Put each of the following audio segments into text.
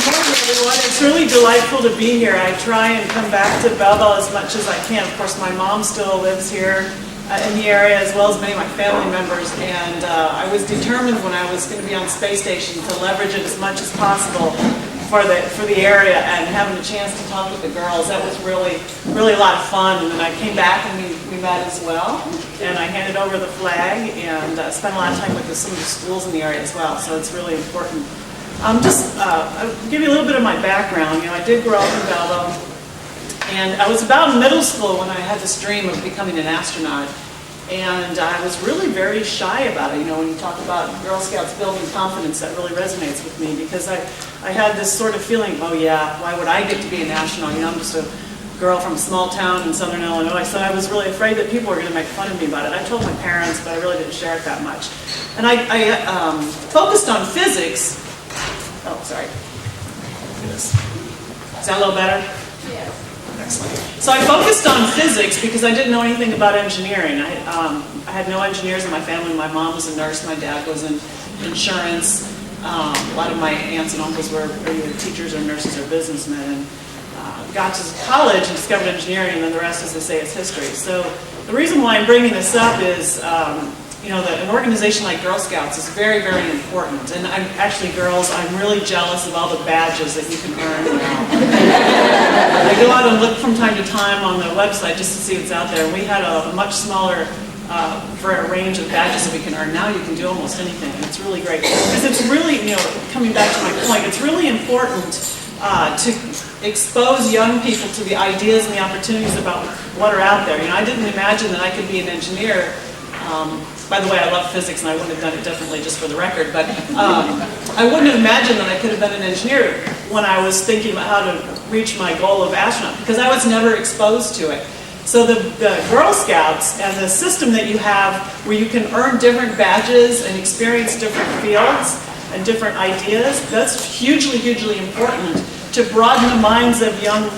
morning, everyone. It's really delightful to be here. I try and come back to Belleville as much as I can. Of course, my mom still lives here in the area, as well as many of my family members. And I was determined when I was going to be on space station to leverage it as much as possible for the area, and having a chance to talk with the girls. That was really a lot of fun. And then I came back and we met as well. And I handed over the flag and spent a lot of time with some of the schools in the area as well. So it's really important. I'll give you a little bit of my background. I did grow up in Belleville, and I was about in middle school when I had this dream of becoming an astronaut. And I was really very shy about it. When you talk about Girl Scouts building confidence, that really resonates with me, because I had this sort of feeling, oh yeah, why would I get to be an astronaut? I'm just a girl from a small town in southern Illinois, so I was really afraid that people were going to make fun of me about it. I told my parents, but I really didn't share it that much. And I focused on physics. Oh, sorry. Is that a little better? Yes. Excellent. So I focused on physics because I didn't know anything about engineering. I had no engineers in my family. My mom was a nurse. My dad was in insurance. A lot of my aunts and uncles were either teachers or nurses or businessmen. And got to college and discovered engineering, and then the rest, as they say, is history. So the reason why I'm bringing this up is that an organization like Girl Scouts is very, very important. And girls, I'm really jealous of all the badges that you can earn now. I go out and look from time to time on the website just to see what's out there. And we had a much smaller range of badges that we can earn. Now you can do almost anything, and it's really great. Because it's really, coming back to my point, it's really important to expose young people to the ideas and the opportunities about what are out there. I didn't imagine that I could be an engineer. By the way, I love physics, and I wouldn't have done it differently, just for the record, but I wouldn't have imagined that I could have been an engineer when I was thinking about how to reach my goal of astronaut, because I was never exposed to it. So the Girl Scouts and the system that you have where you can earn different badges and experience different fields and different ideas, that's hugely, hugely important to broaden the minds of young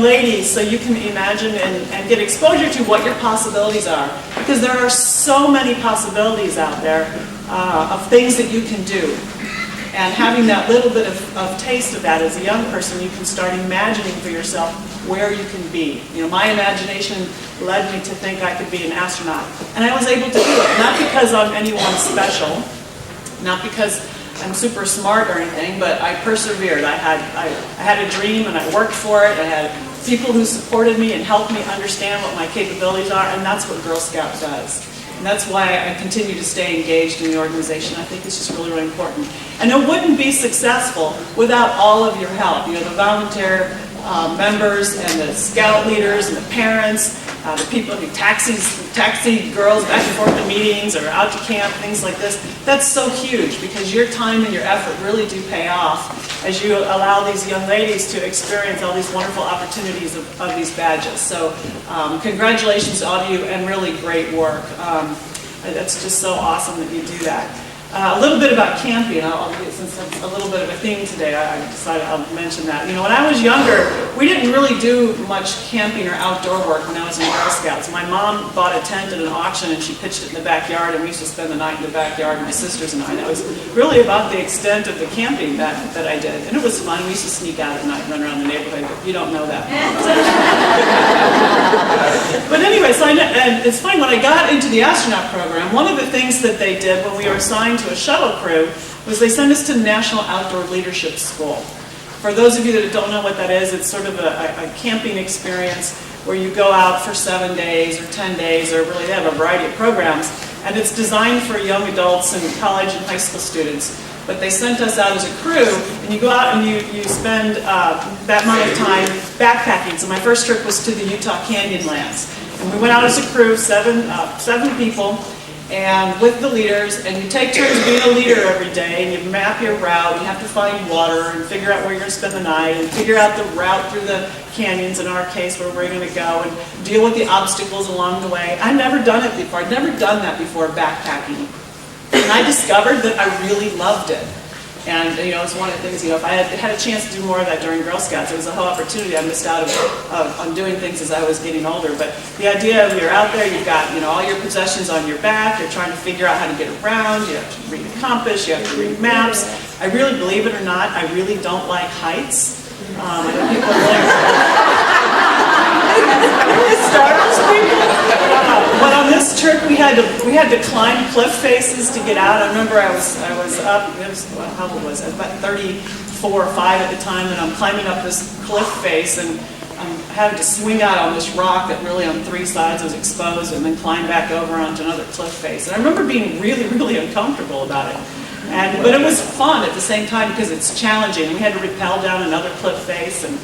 ladies, so you can imagine and get exposure to what your possibilities are. Because there are so many possibilities out there of things that you can do. And having that little bit of taste of that as a young person, you can start imagining for yourself where you can be. My imagination led me to think I could be an astronaut. And I was able to do it, not because I'm anyone special, not because I'm super smart or anything, but I persevered. I had a dream and I worked for it. I had people who supported me and helped me understand what my capabilities are, and that's what Girl Scout does. And that's why I continue to stay engaged in the organization. I think it's just really, really important. And it wouldn't be successful without all of your help. The volunteer members and the scout leaders and the parents, the people who taxi girls back and forth to meetings or out to camp, things like this. That's so huge, because your time and your effort really do pay off as you allow these young ladies to experience all these wonderful opportunities of these badges. So congratulations to all of you, and really great work. It's just so awesome that you do that. A little bit about camping, since it's a little bit of a theme today, I decided I'll mention that. When I was younger, we didn't really do much camping or outdoor work when I was in Girl Scouts. My mom bought a tent at an auction and she pitched it in the backyard, and we used to spend the night in the backyard, my sisters and I. That was really about the extent of the camping that I did. And it was fun. We used to sneak out at night and run around the neighborhood. You don't know that. But anyway, and it's funny, when I got into the astronaut program, one of the things that they did when we were assigned to a shuttle crew was they sent us to National Outdoor Leadership School. For those of you that don't know what that is, it's sort of a camping experience where you go out for 7 days or 10 days, or really they have a variety of programs, and it's designed for young adults and college and high school students. But they sent us out as a crew, and you go out and you spend that amount of time backpacking. So my first trip was to the Utah Canyonlands. And we went out as a crew, seven people, and with the leaders, and you take turns being a leader every day, and you map your route. You have to find water and figure out where you're going to spend the night, and figure out the route through the canyons, in our case, where we're going to go, and deal with the obstacles along the way. I'd never done it before. I'd never done that before, backpacking. And I discovered that I really loved it. And it's one of the things, if I had a chance to do more of that during Girl Scouts, it was a whole opportunity I missed out on doing things as I was getting older. But the idea of you're out there, you've got all your possessions on your back, you're trying to figure out how to get around, you have to read a compass, you have to read maps, I really, believe it or not, I really don't like heights. I know people are like, it startles people. But on this trip, we had to climb cliff faces to get out. I remember I was up. How old was I? I was about 34 or 5 at the time, and I'm climbing up this cliff face, and I'm having to swing out on this rock that really on 3 sides was exposed, and then climb back over onto another cliff face. And I remember being really, really uncomfortable about it. But it was fun at the same time because it's challenging. We had to rappel down another cliff face, and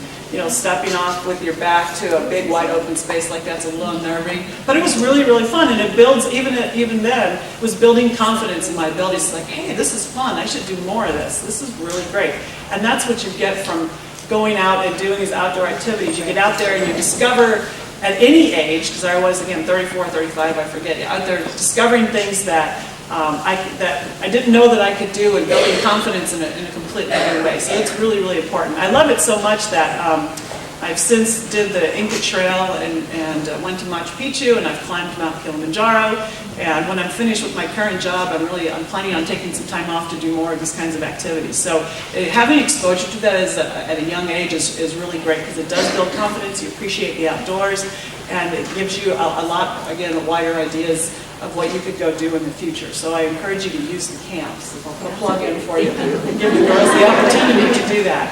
stepping off with your back to a big wide open space like that's a little unnerving. But it was really, really fun, and it builds, even then, it was building confidence in my abilities. It's like, hey, this is fun. I should do more of this. This is really great. And that's what you get from going out and doing these outdoor activities. You get out there and you discover at any age, because I was, again, 34, 35, I forget, out there discovering things that I didn't know that I could do, and building confidence in a completely new way. So it's really, really important. I love it so much that I've since did the Inca Trail and went to Machu Picchu, and I've climbed Mount Kilimanjaro. And when I'm finished with my current job, I'm planning on taking some time off to do more of these kinds of activities. So having exposure to that at a young age is really great, because it does build confidence. You appreciate the outdoors, and it gives you a lot, again, wider ideas of what you could go do in the future. So I encourage you to use the camps. I'll put a plug in for you and give the girls the opportunity to do that.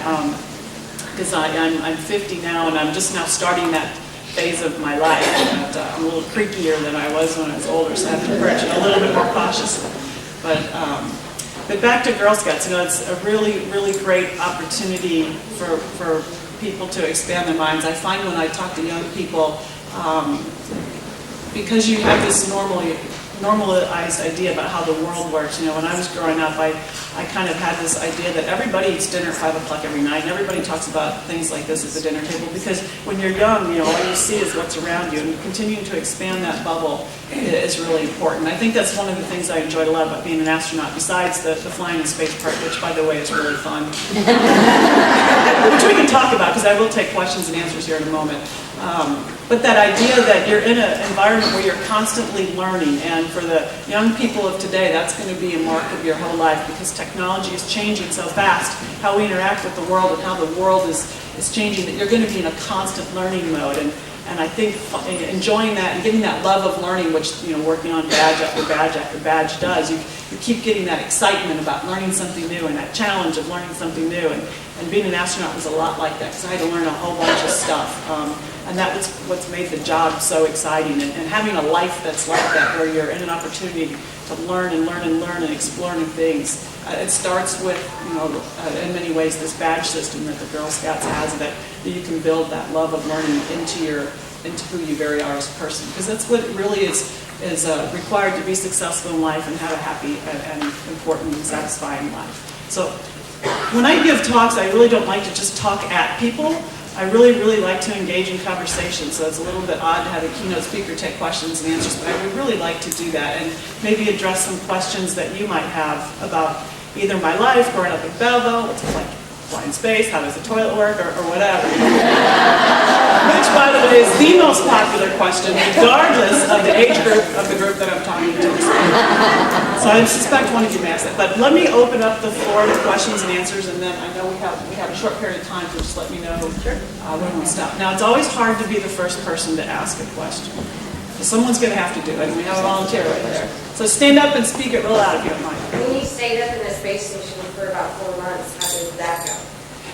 Because I'm 50 now, and I'm just now starting that phase of my life. And I'm a little creakier than I was when I was older, so I have to approach it a little bit more cautiously. But back to Girl Scouts, it's a really, really great opportunity for people to expand their minds. I find when I talk to young people, because you have this normalized idea about how the world works. When I was growing up, I kind of had this idea that everybody eats dinner at 5 o'clock every night, and everybody talks about things like this at the dinner table, because when you're young, all you see is what's around you, and continuing to expand that bubble is really important. I think that's one of the things I enjoyed a lot about being an astronaut, besides the flying in space part, which, by the way, is really fun. Which we can talk about, because I will take questions and answers here in a moment. But that idea that you're in an environment where you're constantly learning, and for the young people of today, that's going to be a mark of your whole life, because technology is changing so fast, how we interact with the world and how the world is changing, that you're going to be in a constant learning mode. And I think enjoying that and getting that love of learning, which working on badge after badge after badge does, you keep getting that excitement about learning something new, and that challenge of learning something new. And being an astronaut was a lot like that, because I had to learn a whole bunch of stuff. And that was what's made the job so exciting. And having a life that's like that, where you're in an opportunity to learn and learn and learn and explore new things. It starts with, in many ways, this badge system that the Girl Scouts has, that you can build that love of learning into who you really are as a person. Because that's what really is required to be successful in life and have a happy and important and satisfying life. So when I give talks, I really don't like to just talk at people. I really, really like to engage in conversation, so it's a little bit odd to have a keynote speaker take questions and answers, but I would really like to do that and maybe address some questions that you might have about either my life, growing up in Belleville, what's it like fly in space, how does the toilet work, or whatever. Which, by the way, is the most popular question, regardless of the age group of the group that I'm talking to. So I suspect one of you may ask that. But let me open up the floor to questions and answers, and then I know we have a short period of time, so just let me know when we stop. Now, it's always hard to be the first person to ask a question. So someone's going to have to do it, and we have a volunteer right there. So stand up and speak it real loud if you don't mind. When you stayed up in the space station for about 4 months, how did that go?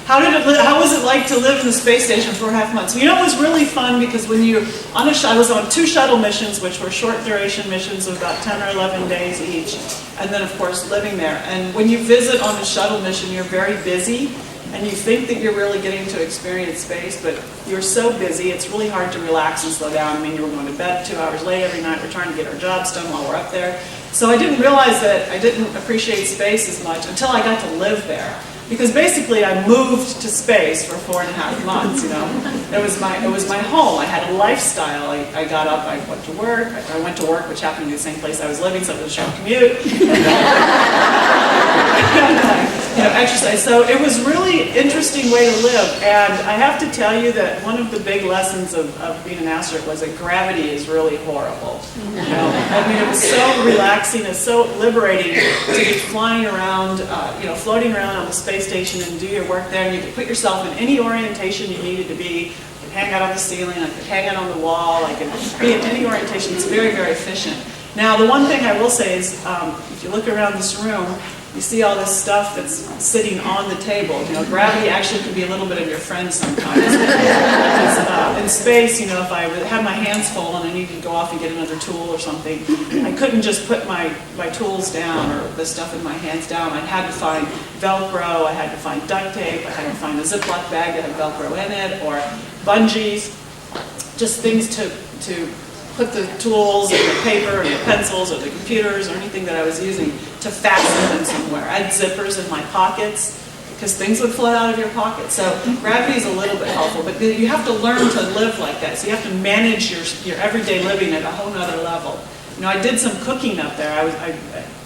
How was it like to live in the space station for 4.5 months? It was really fun, because when you're on I was on 2 shuttle missions, which were short duration missions of about 10 or 11 days each, and then of course living there. And when you visit on a shuttle mission, you're very busy, and you think that you're really getting to experience space, but you're so busy, it's really hard to relax and slow down. You were going to bed 2 hours late every night. We're trying to get our jobs done while we're up there. So I didn't realize that I didn't appreciate space as much until I got to live there. Because basically I moved to space for 4.5 months, It was my home. I had a lifestyle. I got up, I went to work. I went to work, which happened to be the same place I was living, so it was a short commute. exercise. So it was really interesting way to live, and I have to tell you that one of the big lessons of being an astronaut was that gravity is really horrible. I mean, it was so relaxing, it's so liberating to be flying around, floating around on the space station and do your work there, and you could put yourself in any orientation you needed to be. I could hang out on the ceiling, I could hang out on the wall, I could be in any orientation. It's very, very efficient. Now, the one thing I will say is, if you look around this room, you see all this stuff that's sitting on the table. Gravity actually can be a little bit of your friend sometimes. Because, in space, if I had my hands full and I needed to go off and get another tool or something, I couldn't just put my tools down or the stuff in my hands down. I had to find Velcro, I had to find duct tape, I had to find a Ziploc bag that had Velcro in it, or bungees, just things to put the tools and the paper and the pencils or the computers or anything that I was using to fasten them somewhere. I had zippers in my pockets because things would float out of your pocket. So gravity is a little bit helpful, but you have to learn to live like that. So you have to manage your everyday living at a whole nother level. I did some cooking up there.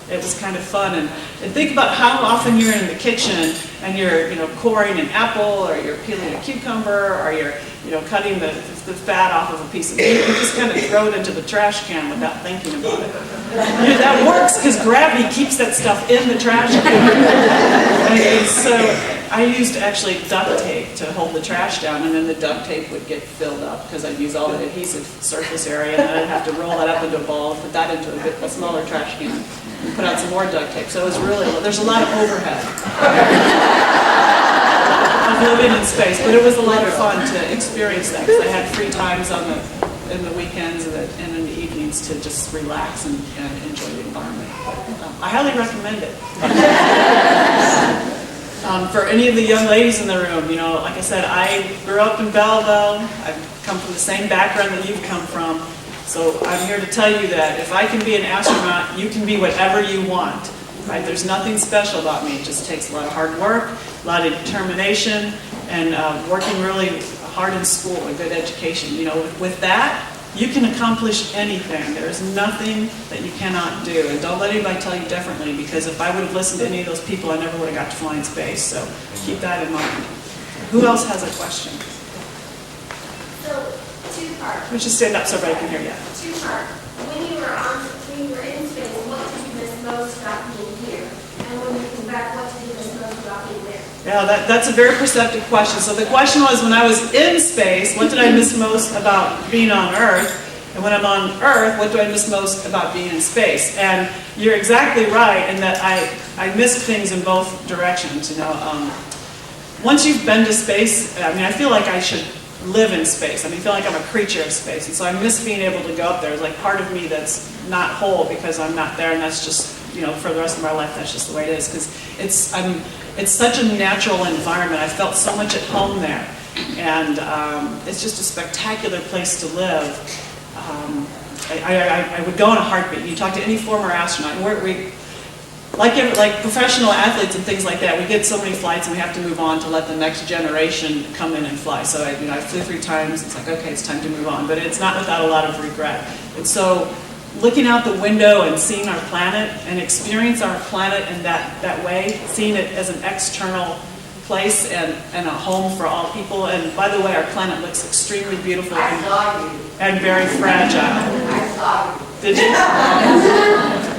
It was kind of fun, and think about how often you're in the kitchen and you're coring an apple, or you're peeling a cucumber, or you're cutting the fat off of a piece of meat. You just kind of throw it into the trash can without thinking about it. That works because gravity keeps that stuff in the trash can. And so I used actually duct tape to hold the trash down, and then the duct tape would get filled up because I'd use all the adhesive surface area, and then I'd have to roll that up into a ball, put that into a smaller trash can, and put out some more duct tape. So it was there's a lot of overhead of living in space, but it was a lot of fun to experience that because I had free times in the weekends and in the evenings to just relax and enjoy the environment. I highly recommend it. For any of the young ladies in the room, like I said, I grew up in Belleville. I've come from the same background that you've come from. So I'm here to tell you that if I can be an astronaut, you can be whatever you want. Right? There's nothing special about me. It just takes a lot of hard work, a lot of determination, and working really hard in school, a good education. With that, you can accomplish anything. There's nothing that you cannot do. And don't let anybody tell you differently, because if I would have listened to any of those people, I never would have got to fly in space. So keep that in mind. Who else has a question? So, two-part. Let's just stand up so everybody can hear you. Two-part. When you were in space, what did you miss most about being here? And when you come back, what did you miss most about being there? Yeah, that's a very perceptive question. So the question was, when I was in space, what did I miss most about being on Earth? And when I'm on Earth, what do I miss most about being in space? And you're exactly right in that I missed things in both directions. Once you've been to space, I feel like I should live in space. I feel like I'm a creature of space. And so I miss being able to go up there. It's like part of me that's not whole because I'm not there, and that's just, for the rest of my life, that's just the way it is. Because it's such a natural environment. I felt so much at home there. And it's just a spectacular place to live. I would go in a heartbeat. You talk to any former astronaut, and like professional athletes and things like that, we get so many flights and we have to move on to let the next generation come in and fly. So I flew 3 times. It's like, okay, it's time to move on. But it's not without a lot of regret. And so looking out the window and seeing our planet and experience our planet in that way, seeing it as an external place and a home for all people. And by the way, our planet looks extremely beautiful and very fragile. I saw you. Did you?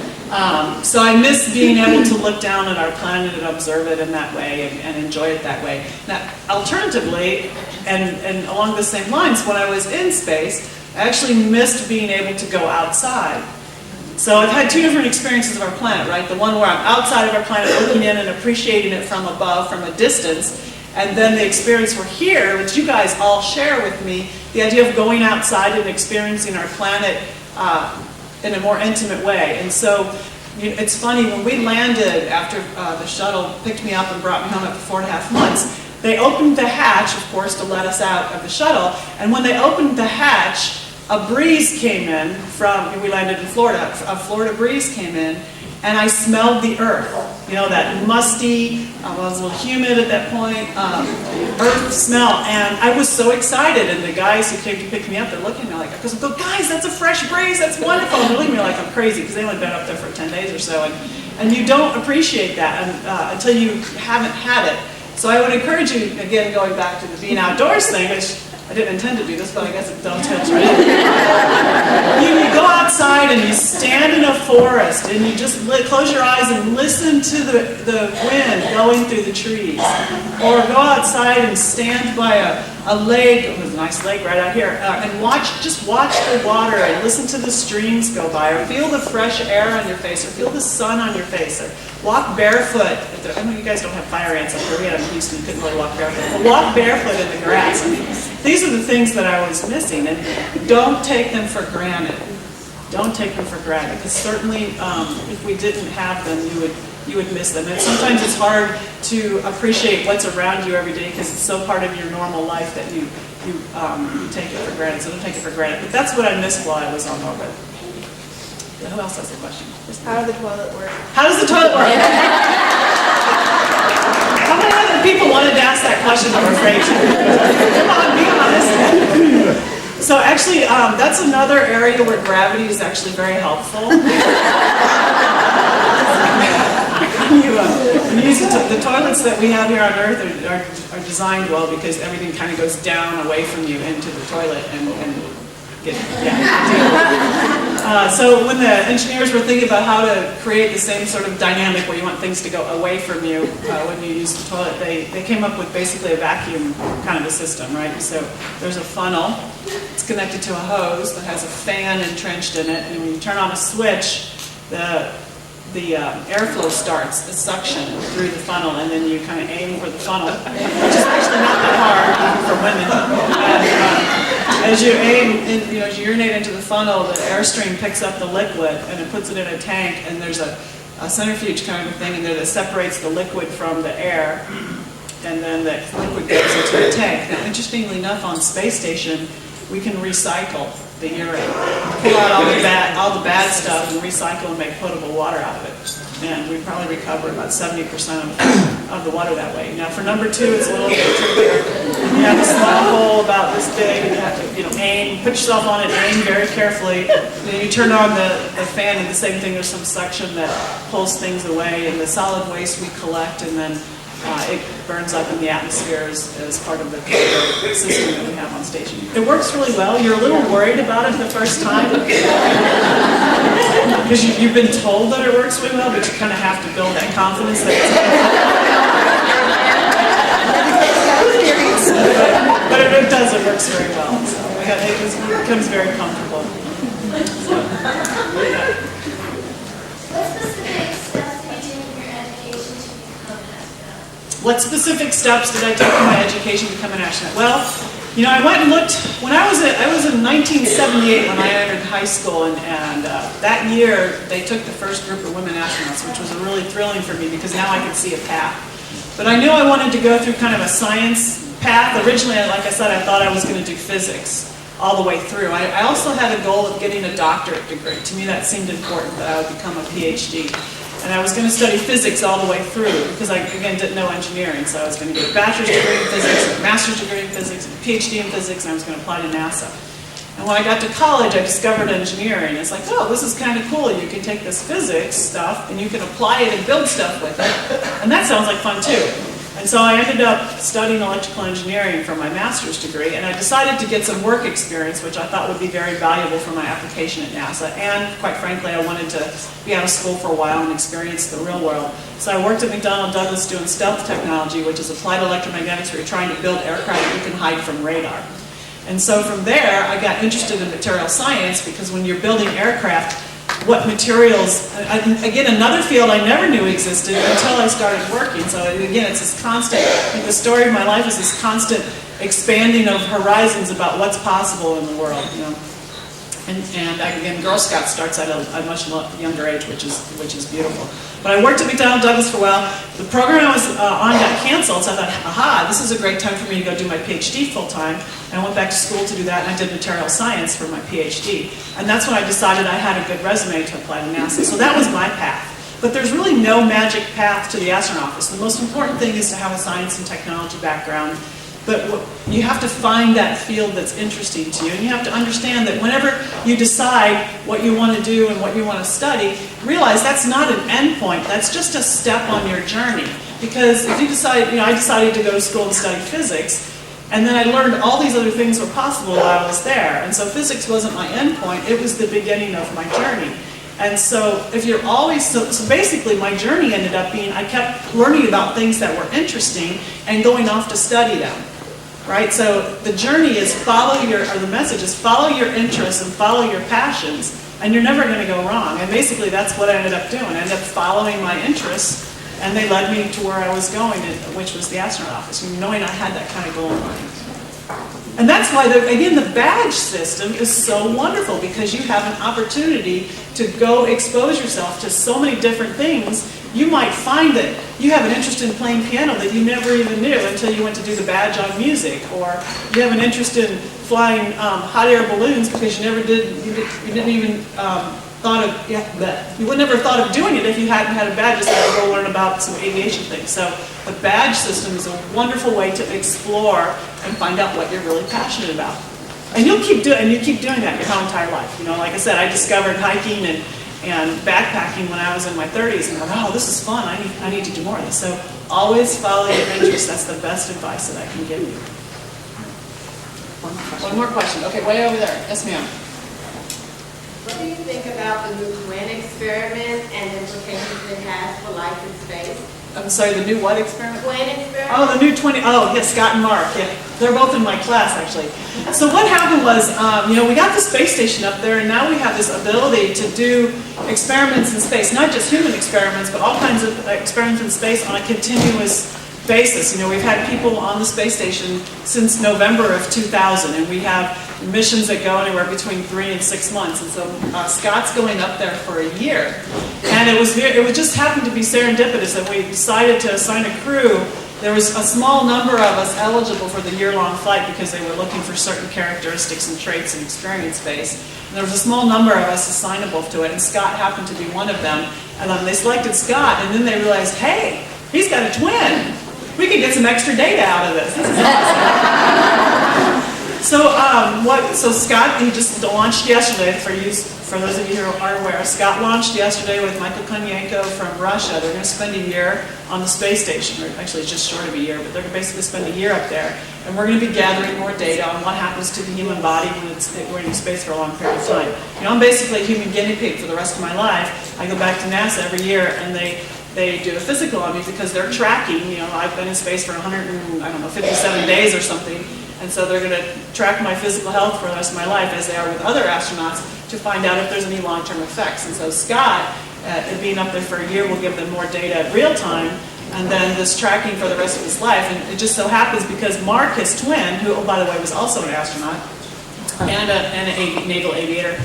So I miss being able to look down at our planet and observe it in that way and enjoy it that way. Now, alternatively, and along the same lines, when I was in space, I actually missed being able to go outside. So I've had 2 different experiences of our planet, right? The one where I'm outside of our planet looking in and appreciating it from above, from a distance, and then the experience we're here, which you guys all share with me, the idea of going outside and experiencing our planet in a more intimate way. And so it's funny, when we landed after the shuttle picked me up and brought me home after 4.5 months, they opened the hatch, of course, to let us out of the shuttle. And when they opened the hatch, a breeze came in we landed in Florida, a Florida breeze came in, and I smelled the earth. That musty, I was a little humid at that point, earth smell. And I was so excited. And the guys who came to pick me up, they're looking at me like, I go, guys, that's a fresh breeze, that's wonderful. And they're looking at me like I'm crazy because they only been up there for 10 days or so. And you don't appreciate that until you haven't had it. So I would encourage you, again, going back to the being outdoors thing, which I didn't intend to do this, but I guess it dovetails right in. You go outside and you stand in a forest and you just close your eyes and listen to the wind going through the trees. Or go outside and stand by a lake, there's a nice lake right out here, and just watch the water and listen to the streams go by, or feel the fresh air on your face, or feel the sun on your face, or walk barefoot. I know you guys don't have fire ants up here. We had them in Houston, you couldn't really walk barefoot. But walk barefoot in the grass. I mean, these are the things that I was missing, and don't take them for granted. Don't take them for granted, because certainly if we didn't have them, you would miss them. And sometimes it's hard to appreciate what's around you every day because it's so part of your normal life that you take it for granted. So don't take it for granted. But that's what I missed while I was on orbit. Yeah, who else has a question? How does the toilet work? How does the toilet work? How many other people wanted to ask that question that were afraid to? Come on, be honest. So actually, that's another area where gravity is actually very helpful. The toilets that we have here on Earth are designed well because everything kind of goes down away from you into the toilet and get, so when the engineers were thinking about how to create the same sort of dynamic where you want things to go away from you when you use the toilet, they came up with basically a vacuum kind of a system, right? So there's a funnel, it's connected to a hose that has a fan entrenched in it, and when you turn on a switch, the airflow starts, the suction through the funnel, and then you kind of aim for the funnel, which is actually not that hard, even for women. And as you aim, as you urinate into the funnel, the airstream picks up the liquid and it puts it in a tank, and there's a centrifuge kind of a thing in there that separates the liquid from the air, and then the liquid goes into the tank. Now, interestingly enough, on space station, we can recycle the urine, pull out all the bad stuff and recycle and make potable water out of it. And we probably recover about 70% of the water that way. Now for number 2, it's a little bit trickier. You have a small hole about this big, and you have to aim, put yourself on it, aim very carefully. Then you turn on the fan, and the same thing, there's some suction that pulls things away, and the solid waste we collect, and then it burns up in the atmosphere as part of the system that we have on station. It works really well. You're a little worried about it the first time because you've been told that it works really well, but you kind of have to build that confidence that it's but it does. It works very well. So it becomes very comfortable. So, yeah. What specific steps did I take in my education to become an astronaut? Well, I went and looked, when I was in 1978 when I entered high school, and that year they took the first group of women astronauts, which was really thrilling for me because now I could see a path. But I knew I wanted to go through kind of a science path. Originally, like I said, I thought I was going to do physics all the way through. I also had a goal of getting a doctorate degree. To me that seemed important, that I would become a PhD. And I was going to study physics all the way through because I, again, didn't know engineering. So I was going to get a bachelor's degree in physics, a master's degree in physics, a PhD in physics, and I was going to apply to NASA. And when I got to college, I discovered engineering. It's like, oh, this is kind of cool. You can take this physics stuff and you can apply it and build stuff with it. And that sounds like fun too. And so I ended up studying electrical engineering for my master's degree, and I decided to get some work experience, which I thought would be very valuable for my application at NASA. And quite frankly, I wanted to be out of school for a while and experience the real world. So I worked at McDonnell Douglas doing stealth technology, which is applied electromagnetics, where you're trying to build aircraft that you can hide from radar. And so from there, I got interested in material science, because when you're building aircraft, what materials, again, another field I never knew existed until I started working. So again, it's this constant, the story of my life is this constant expanding of horizons about what's possible in the world, And again, Girl Scout starts at a much younger age, which is beautiful. But I worked at McDonnell Douglas for a while. The program I was on got canceled, so I thought, aha, this is a great time for me to go do my PhD full-time. And I went back to school to do that, and I did material science for my PhD. And that's when I decided I had a good resume to apply to NASA. So that was my path. But there's really no magic path to the astronaut office. The most important thing is to have a science and technology background, But you have to find that field that's interesting to you, and you have to understand that whenever you decide what you want to do and what you want to study, realize that's not an end point, that's just a step on your journey. Because if you decide, I decided to go to school and study physics, and then I learned all these other things were possible while I was there. And so physics wasn't my end point, it was the beginning of my journey. And so if you're always, so basically my journey ended up being, I kept learning about things that were interesting and going off to study them. Right? So the journey is the message is follow your interests and follow your passions, and you're never going to go wrong. And basically that's what I ended up doing. I ended up following my interests, and they led me to where I was going, which was the astronaut office, knowing I had that kind of goal in mind. And that's why, again, the badge system is so wonderful, because you have an opportunity to go expose yourself to so many different things. You might find that you have an interest in playing piano that you never even knew until you went to do the badge on music, or you have an interest in flying hot air balloons because you didn't even thought of, you would never thought of doing it if you hadn't had a badge, just to go learn about some aviation things. So the badge system is a wonderful way to explore and find out what you're really passionate about. And you keep doing that your whole entire life. Like I said, I discovered hiking and backpacking when I was in my 30s, and I thought, oh, this is fun, I need to do more of this. So always follow your interests. That's the best advice that I can give you. One more question. Okay, way over there. Yes, ma'am. What do you think about the new Gwen experiment and the implications it has for life in space? I'm sorry, the new what experiment? Gwen experiment? Oh, the new yes, Scott and Mark. Yeah, they're both in my class, actually. So what happened was, we got the space station up there, and now we have this ability to do experiments in space, not just human experiments, but all kinds of experiments in space on a continuous basis. We've had people on the space station since November of 2000, and we have missions that go anywhere between 3 and 6 months. And so Scott's going up there for a year, and it just happened to be serendipitous that we decided to assign a crew. There was a small number of us eligible for the year-long flight because they were looking for certain characteristics and traits and experience base. And there was a small number of us assignable to it, and Scott happened to be one of them. And they selected Scott, and then they realized, hey, he's got a twin. We could get some extra data out of this. This is awesome. So Scott, he just launched yesterday, for those of you who are aware, Scott launched yesterday with Michael Konyenko from Russia. They're going to spend a year on the space station, or actually it's just short of a year, but they're going to basically spend a year up there. And we're going to be gathering more data on what happens to the human body when we're in space for a long period of time. I'm basically a human guinea pig for the rest of my life. I go back to NASA every year, and they do a physical on me because they're tracking, I've been in space for 57 days or something, and so they're going to track my physical health for the rest of my life, as they are with other astronauts, to find out if there's any long-term effects. And so Scott, being up there for a year, will give them more data at real time, and then this tracking for the rest of his life. And it just so happens because Mark, his twin, who, oh, by the way, was also an astronaut and a naval aviator,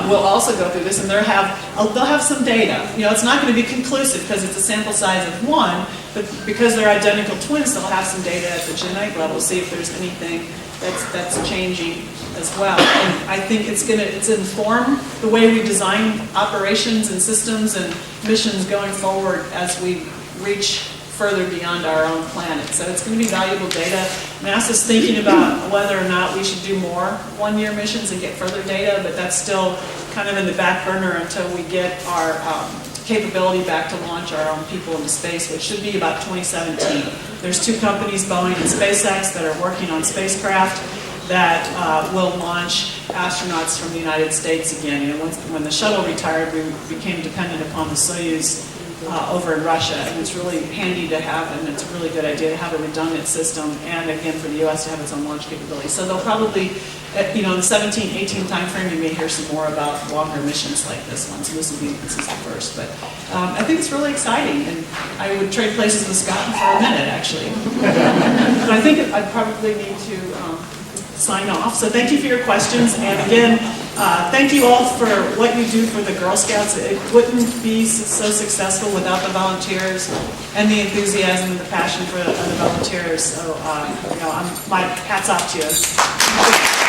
will also go through this, and they'll have some data. It's not going to be conclusive because it's a sample size of 1, but because they're identical twins, they'll have some data at the genetic level, see if there's anything that's changing as well. And I think it's inform the way we design operations and systems and missions going forward as we reach further beyond our own planet. So it's going to be valuable data. NASA's thinking about whether or not we should do more one-year missions and get further data, but that's still kind of in the back burner until we get our capability back to launch our own people into space, which should be about 2017. There's 2 companies, Boeing and SpaceX, that are working on spacecraft that will launch astronauts from the United States again. When the shuttle retired, we became dependent upon the Soyuz over in Russia, and it's really handy to have, and it's a really good idea to have a redundant system, and again for the U.S. to have its own launch capability. So they'll probably, in the 17-18 time frame, you may hear some more about longer missions like this one. So this is the first, but I think it's really exciting, and I would trade places with Scott for a minute, actually. But I think I'd probably need to sign off. So thank you for your questions, and again, thank you all for what you do for the Girl Scouts. It wouldn't be so successful without the volunteers and the enthusiasm and the passion for the volunteers. So, my hat's off to you.